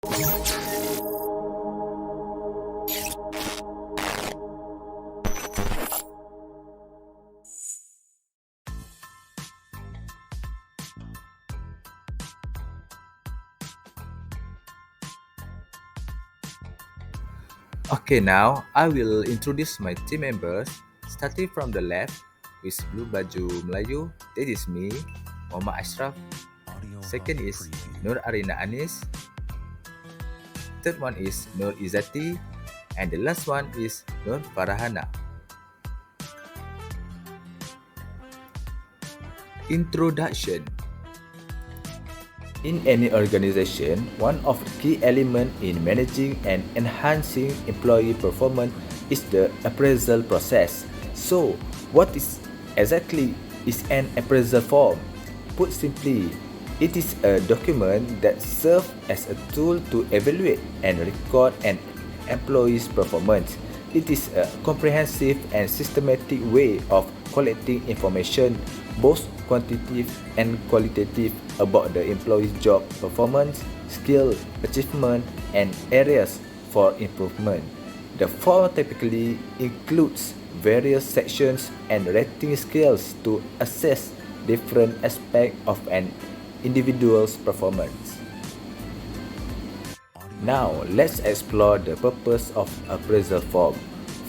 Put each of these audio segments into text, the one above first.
Okay, now I will introduce my team members. Starting from the left with blue baju Melayu, that is me, Muhammad Ashraf. Second is Nur Arina Anis. Third one is Nur Izzati. And the last one is Nur Farahana. Introduction. In any organization, one of the key elements in managing and enhancing employee performance is the appraisal process. So, what is exactly is an appraisal form? Put simply, it is a document that serves as a tool to evaluate and record an employee's performance. It is a comprehensive and systematic way of collecting information, both quantitative and qualitative, about the employee's job performance, skill, achievement, and areas for improvement. The form typically includes various sections and rating scales to assess different aspects of an individual's performance. Now, let's explore the purpose of appraisal form.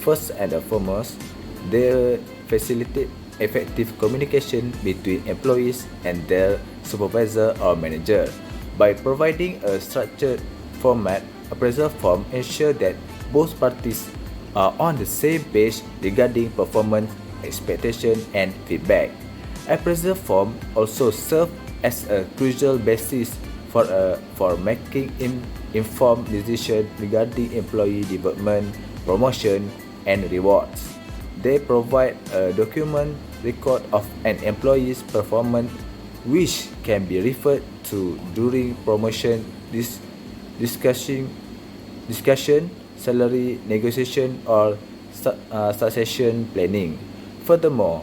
First and foremost, they facilitate effective communication between employees and their supervisor or manager. By providing a structured format, appraisal form ensure that both parties are on the same page regarding performance, expectation, and feedback. Appraisal form also serve as a crucial basis for making informed decisions regarding employee development, promotion, and rewards. They provide a document record of an employee's performance which can be referred to during promotion discussion, salary negotiation, or succession planning. Furthermore,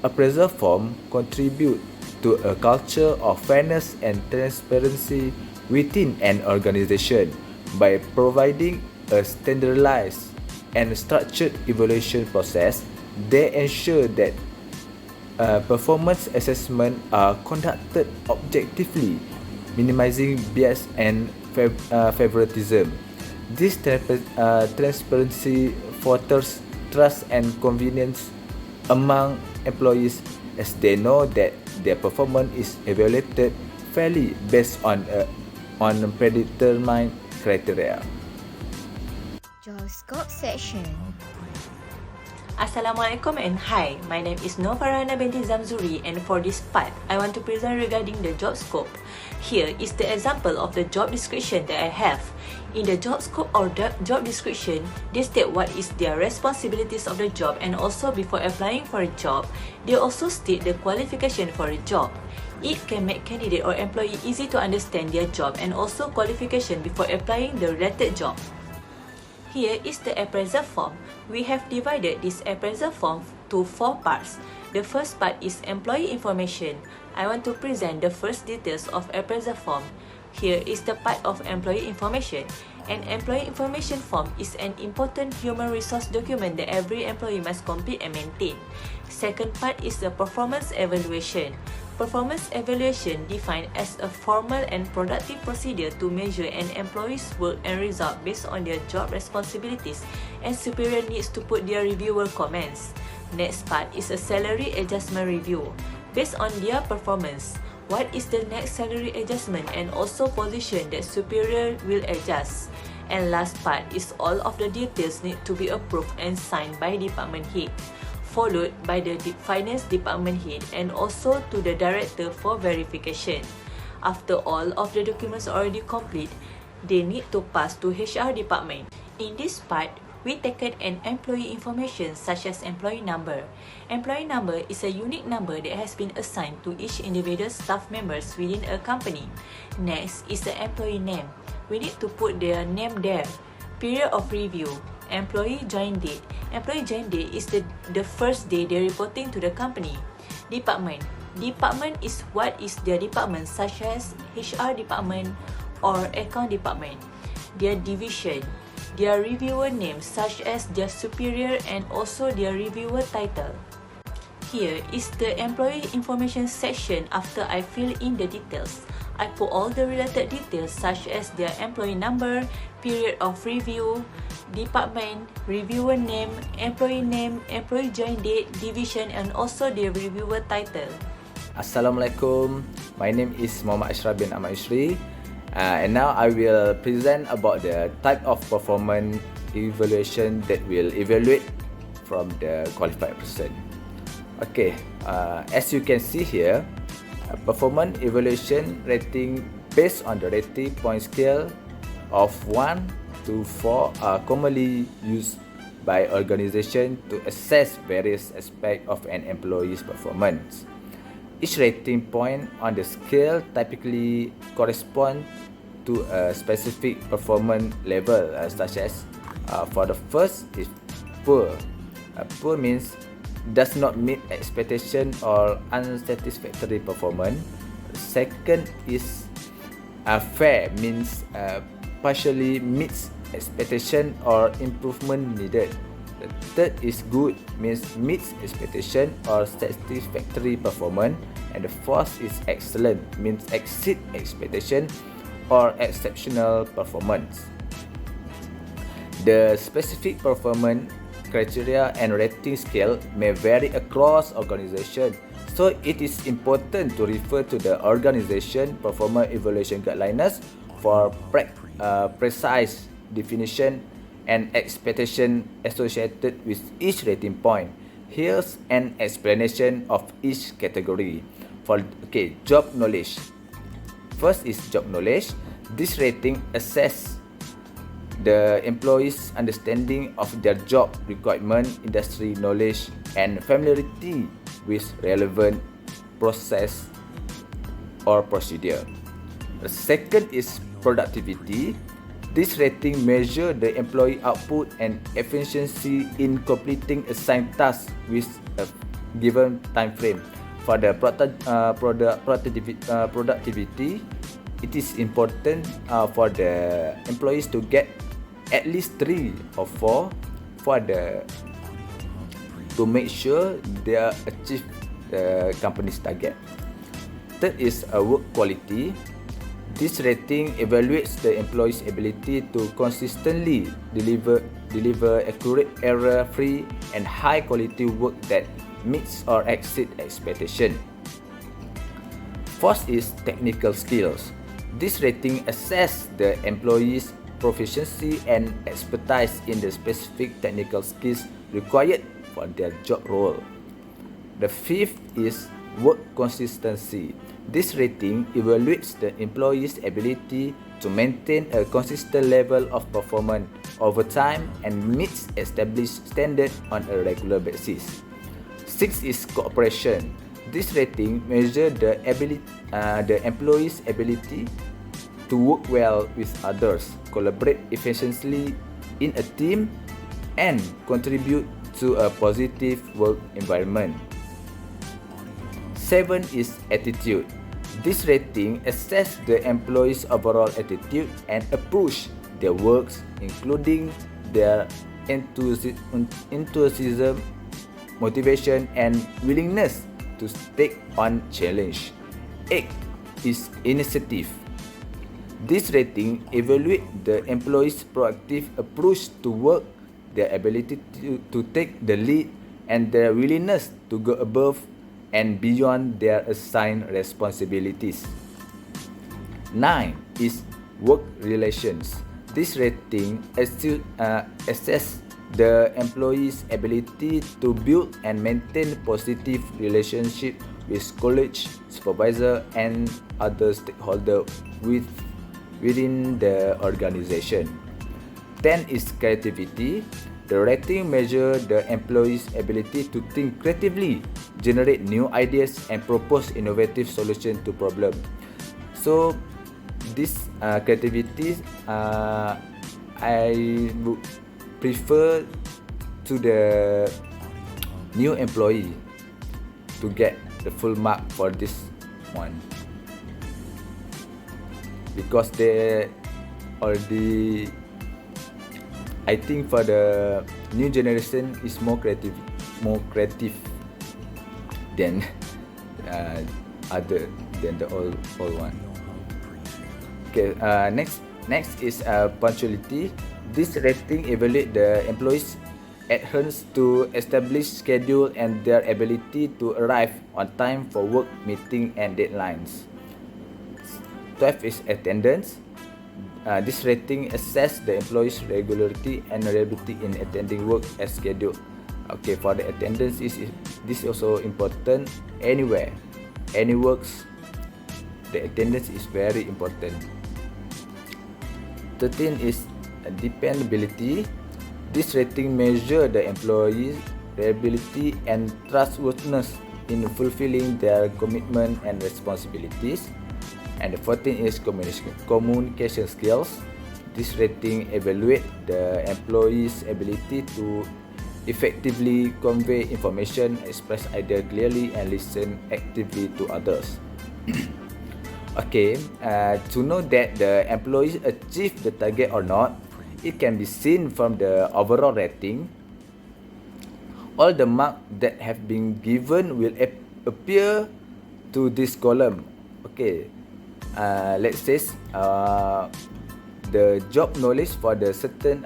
appraisal form contribute to a culture of fairness and transparency within an organization by providing a standardized and structured evaluation process. They ensure that performance assessments are conducted objectively, minimizing bias and favoritism. This transparency fosters trust and convenience among employees as they know that their performance is evaluated fairly based on predetermined criteria. Job scope section. Assalamualaikum and hi, my name is Nofarana binti Zamzuri, and for this part, I want to present regarding the job scope. Here is the example of the job description that I have. In the job scope or job description, they state what is their responsibilities of the job, and also before applying for a job, they also state the qualification for a job. It can make candidate or employee easy to understand their job and also qualification before applying the related job. Here is the appraisal form. We have divided this appraisal form to 4 parts. The first part is employee information. I want to present the first details of appraisal form. Here is the part of employee information. An employee information form is an important human resource document that every employee must complete and maintain. Second part is the performance evaluation. Performance evaluation defined as a formal and productive procedure to measure an employee's work and result based on their job responsibilities, and superior needs to put their reviewer comments. Next part is a salary adjustment review. Based on their performance, what is the next salary adjustment and also position that superior will adjust. And last part is all of the details need to be approved and signed by department head, followed by the finance department head and also to the director for verification. After all of the documents are already complete, they need to pass to HR department. In this part, we taken an employee information such as employee number. Employee number is a unique number that has been assigned to each individual staff members within a company. Next is the employee name. We need to put their name there. Period of review. Employee join date. Employee join date is the first day they're reporting to the company. Department. Department is what is their department such as HR department or account department, their division, their reviewer name such as their superior and also their reviewer title. Here is the employee information section. After I fill in the details, I put all the related details such as their employee number, period of review, department, reviewer name, employee join date, division and also the reviewer title. Assalamualaikum. My name is Muhammad Ashraf bin Ahmad Yusri. And now I will present about the type of performance evaluation that will evaluate from the qualified person. Okay, as you can see here, performance evaluation rating based on the rating point scale of 1 to 4 are commonly used by organizations to assess various aspects of an employee's performance. Each rating point on the scale typically corresponds to a specific performance level, such as for the first is poor. Poor means does not meet expectation or unsatisfactory performance. Second is fair, means partially meets expectation or improvement needed. The third is good, means meets expectation or satisfactory performance. And the fourth is excellent, means exceed expectation or exceptional performance. The specific performance criteria and rating scale may vary across organizations, so it is important to refer to the organization performance evaluation guidelines for precise definition and expectation associated with each rating point. Here's an explanation of each category. Job knowledge. First is job knowledge. This rating assesses the employee's understanding of their job requirement, industry knowledge, and familiarity with relevant process or procedure. The second is productivity. This rating measures the employee output and efficiency in completing assigned tasks with a given time frame. For the productivity, it is important for the employees to get at least 3 or 4 to make sure they achieve the company's target. Third is work quality. This rating evaluates the employee's ability to consistently deliver accurate, error-free, and high-quality work that meets or exceeds expectation. Fourth is technical skills. This rating assesses the employee's proficiency and expertise in the specific technical skills required for their job role. The fifth is work consistency. This rating evaluates the employee's ability to maintain a consistent level of performance over time and meets established standards on a regular basis. Sixth is cooperation. This rating measures the employee's ability to work well with others, collaborate efficiently in a team, and contribute to a positive work environment. 7 is attitude. This rating assesses the employee's overall attitude and approach their works, including their enthusiasm, motivation, and willingness to take on challenge. 8 is initiative. This rating evaluates the employee's proactive approach to work, their ability to take the lead, and their willingness to go above and beyond their assigned responsibilities. 9 is work relations. This rating assesses the employee's ability to build and maintain positive relationships with colleagues, supervisor, and other stakeholders within the organization. 10 is creativity. The rating measures the employee's ability to think creatively, generate new ideas, and propose innovative solutions to problems. So, this creativity, I would prefer to the new employee to get the full mark for this one. because they already, I think for the new generation is more creative than other than the old one. Okay, next is punctuality. This rating evaluate the employees' adherence to established schedule and their ability to arrive on time for work meeting and deadlines. 12 is attendance. This rating assess the employees' regularity and reliability in attending work as scheduled. Okay, for the attendance this is also important. Anywhere, any works, the attendance is very important. 13 is dependability. This rating measure the employees' reliability and trustworthiness in fulfilling their commitment and responsibilities. And the 14 is communication skills. This rating evaluate the employee's ability to effectively convey information, express ideas clearly, and listen actively to others. Okay, to know that the employees achieve the target or not, it can be seen from the overall rating. All the marks that have been given will appear to this column. Okay, let's say the job knowledge for the certain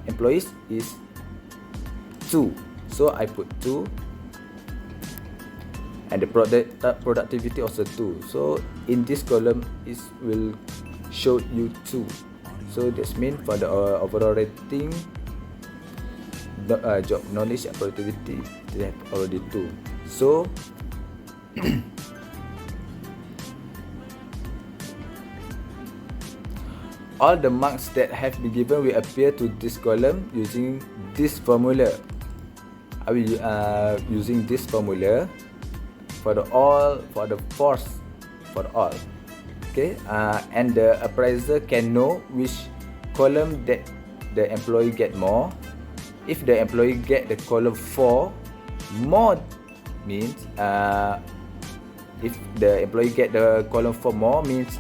employees is 2, so I put 2, and the productivity also 2, so in this column it will show you 2. So this means for the overall rating, the job knowledge and productivity, they have already 2. So all the marks that have been given will appear to this column using this formula. I will using this formula for the all, for the force, for all. Okay, and the appraiser can know which column that the employee get more. If the employee get the column 4, more means if the employee get the column 4 more means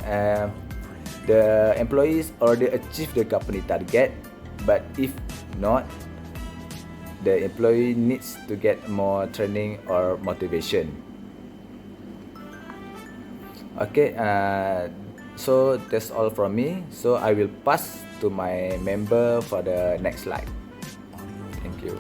the employees already achieved the company target. But if not, the employee needs to get more training or motivation. Okay, so that's all from me. So I will pass to my member for the next slide. Thank you.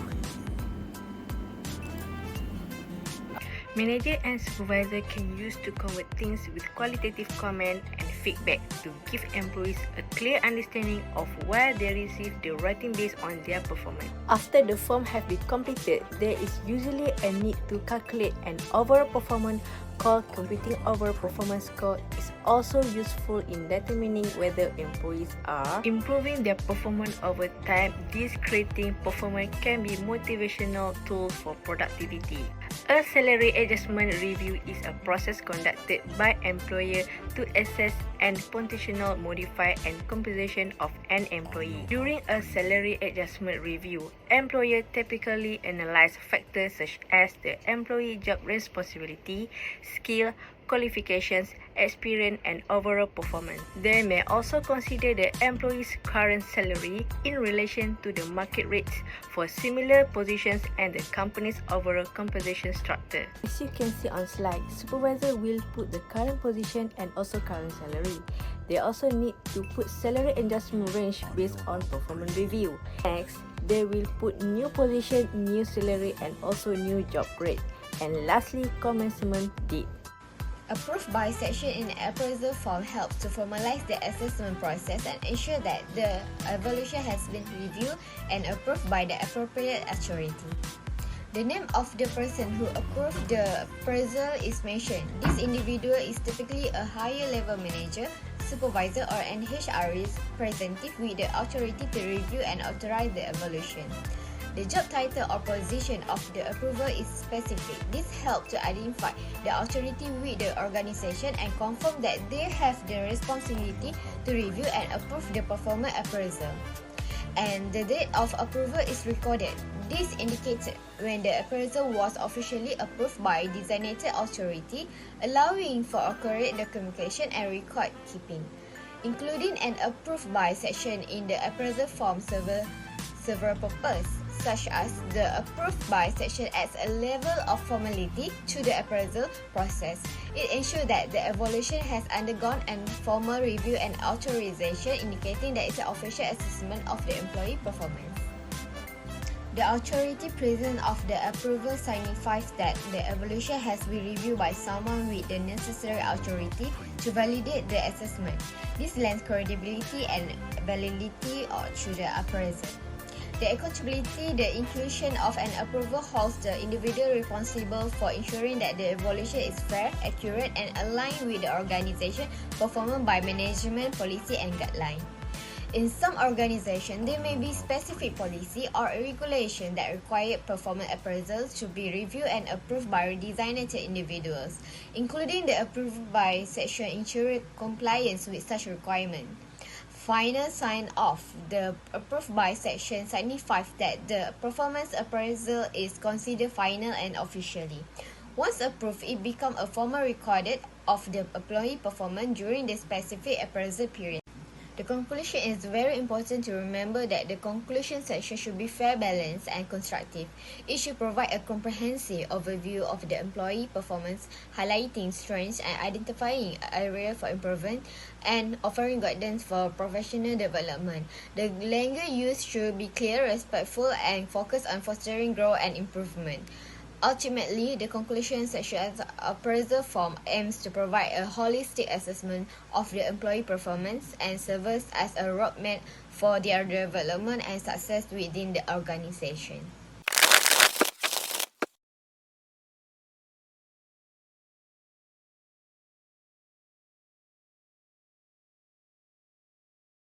Manager and supervisor can use to convert things with qualitative comment and feedback to give employees a clear understanding of where they receive the rating based on their performance. After the form have been completed, there is usually a need to calculate an overall performance called computing overall performance score. Is also useful in determining whether employees are improving their performance over time. This creating performance can be motivational tool for productivity. A salary adjustment review is a process conducted by employer to assess and potential modify and compensation of an employee. During a salary adjustment review, employer typically analyze factors such as the employee job responsibility, skill, qualifications, experience, and overall performance. They may also consider the employee's current salary in relation to the market rates for similar positions and the company's overall compensation structure. As you can see on slide, supervisor will put the current position and also current salary. They also need to put salary adjustment range based on performance review. Next, they will put new position, new salary, and also new job grade. And lastly, commencement date. Approved by section in the appraisal form helps to formalize the assessment process and ensure that the evaluation has been reviewed and approved by the appropriate authority. The name of the person who approved the appraisal is mentioned. This individual is typically a higher level manager, supervisor, or an HR representative with the authority to review and authorize the evaluation. The job title or position of the approver is specific. This helps to identify the authority with the organization and confirm that they have the responsibility to review and approve the performance appraisal. And the date of approval is recorded. This indicates when the appraisal was officially approved by designated authority, allowing for accurate documentation and record keeping. including an approved by section in the appraisal form several purposes, such as the approved by section adds a level of formality to the appraisal process. It ensures that the evaluation has undergone a formal review and authorization, indicating that it's an official assessment of the employee performance. The authority present of the approval signifies that the evaluation has been reviewed by someone with the necessary authority to validate the assessment. This lends credibility and validity to the appraisal. The accountability, the inclusion of an approval holds the individual responsible for ensuring that the evaluation is fair, accurate, and aligned with the organization performed by management policy and guideline. In some organizations, there may be specific policy or regulation that require performance appraisals to be reviewed and approved by designated individuals, including the approved by section ensuring compliance with such requirement. Final sign-off, the approved by section signifies that the performance appraisal is considered final and officially. Once approved, it becomes a formal record of the employee performance during the specific appraisal period. The conclusion is very important to remember that the conclusion section should be fair, balanced, and constructive. It should provide a comprehensive overview of the employee performance, highlighting strengths and identifying areas for improvement, and offering guidance for professional development. The language used should be clear, respectful, and focus on fostering growth and improvement. Ultimately, the conclusion section of the appraisal form aims to provide a holistic assessment of the employee performance and serves as a roadmap for their development and success within the organization.